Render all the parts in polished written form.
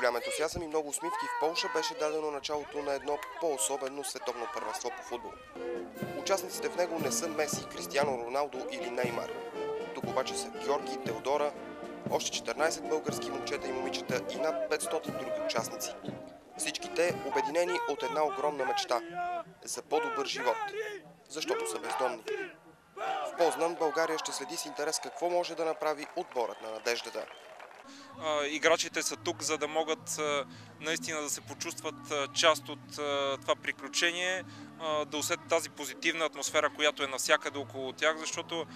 голям ентусиазъм и много усмивки в Полша беше дадено началото на едно по-особено световно първенство по футбол. Участниците в него не са Меси, Кристиано Роналдо или Неймар. Тук обаче са Георги, Теодора, още 14 български момчета и момичета и над 500 други участници. Всички те обединени от една огромна мечта – за по-добър живот, защото са бездомни. В Познан България ще следи с интерес какво може да направи отборът на надеждата. Играчите са тук, за да могат наистина да се почувстват част от това приключение, да усетят тази позитивна атмосфера, която е навсякъде около тях, защото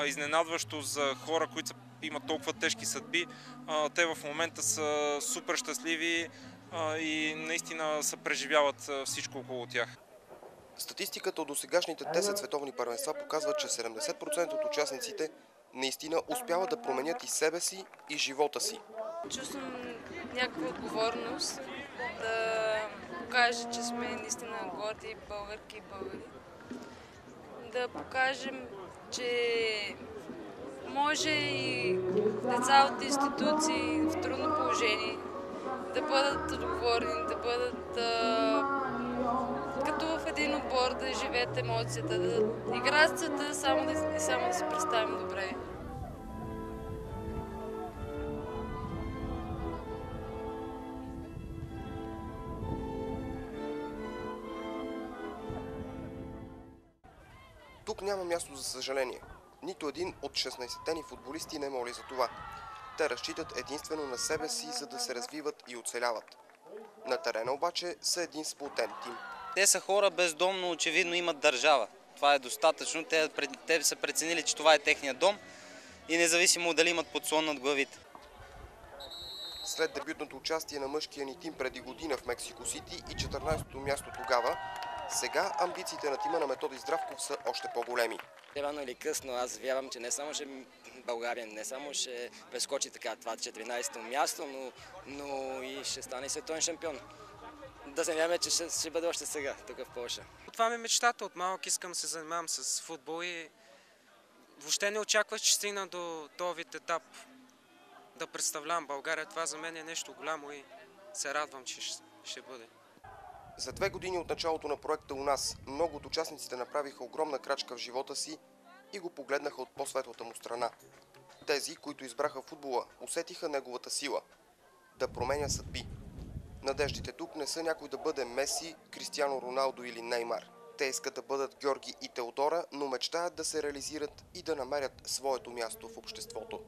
изненадващо за хора, които имат толкова тежки съдби, те в момента са супер щастливи и наистина се преживяват всичко около тях. Статистиката от досегашните 10 световни първенства показва, че 70% от участниците наистина успяват да променят и себе си, и живота си. Чувствам някаква отговорност да покажа, че сме наистина горди българки и българи. Да покажем, че може и деца от институции в трудно положение да бъдат отговорни, да бъдат като в един отбор, да живеят емоцията, да играят света, само да си представим добре. Тук няма място за съжаление. Нито един от 16-те ни футболисти не моли за това. Те разчитат единствено на себе си, за да се развиват и оцеляват. На терена обаче са един сплотен тим. Те са хора бездомно, очевидно имат държава. Това е достатъчно. Те са преценили, че това е техния дом и независимо дали имат подслон над главите. След дебютното участие на мъжкия ни тим преди година в Мексико Сити и 14-то място тогава, сега амбициите на тима на Методи Здравков са още по-големи. Рано или късно аз вярвам, че не само ще България, не само ще прескочи така това 14-то място, но и ще стане световен шампион. Да се надяваме, че ще бъде още сега, тук в Полша. Това ми е мечтата. От малък искам да се занимавам с футбол и въобще не очаквах, че стигна до този вид етап да представлявам България. Това за мен е нещо голямо и се радвам, че ще бъде. За 2 години от началото на проекта у нас, много от участниците направиха огромна крачка в живота си и го погледнаха от по-светлата му страна. Тези, които избраха футбола, усетиха неговата сила да променя съдби. Надеждите тук не са някой да бъде Меси, Кристиано Роналдо или Неймар. Те искат да бъдат Георги и Теодора, но мечтаят да се реализират и да намерят своето място в обществото.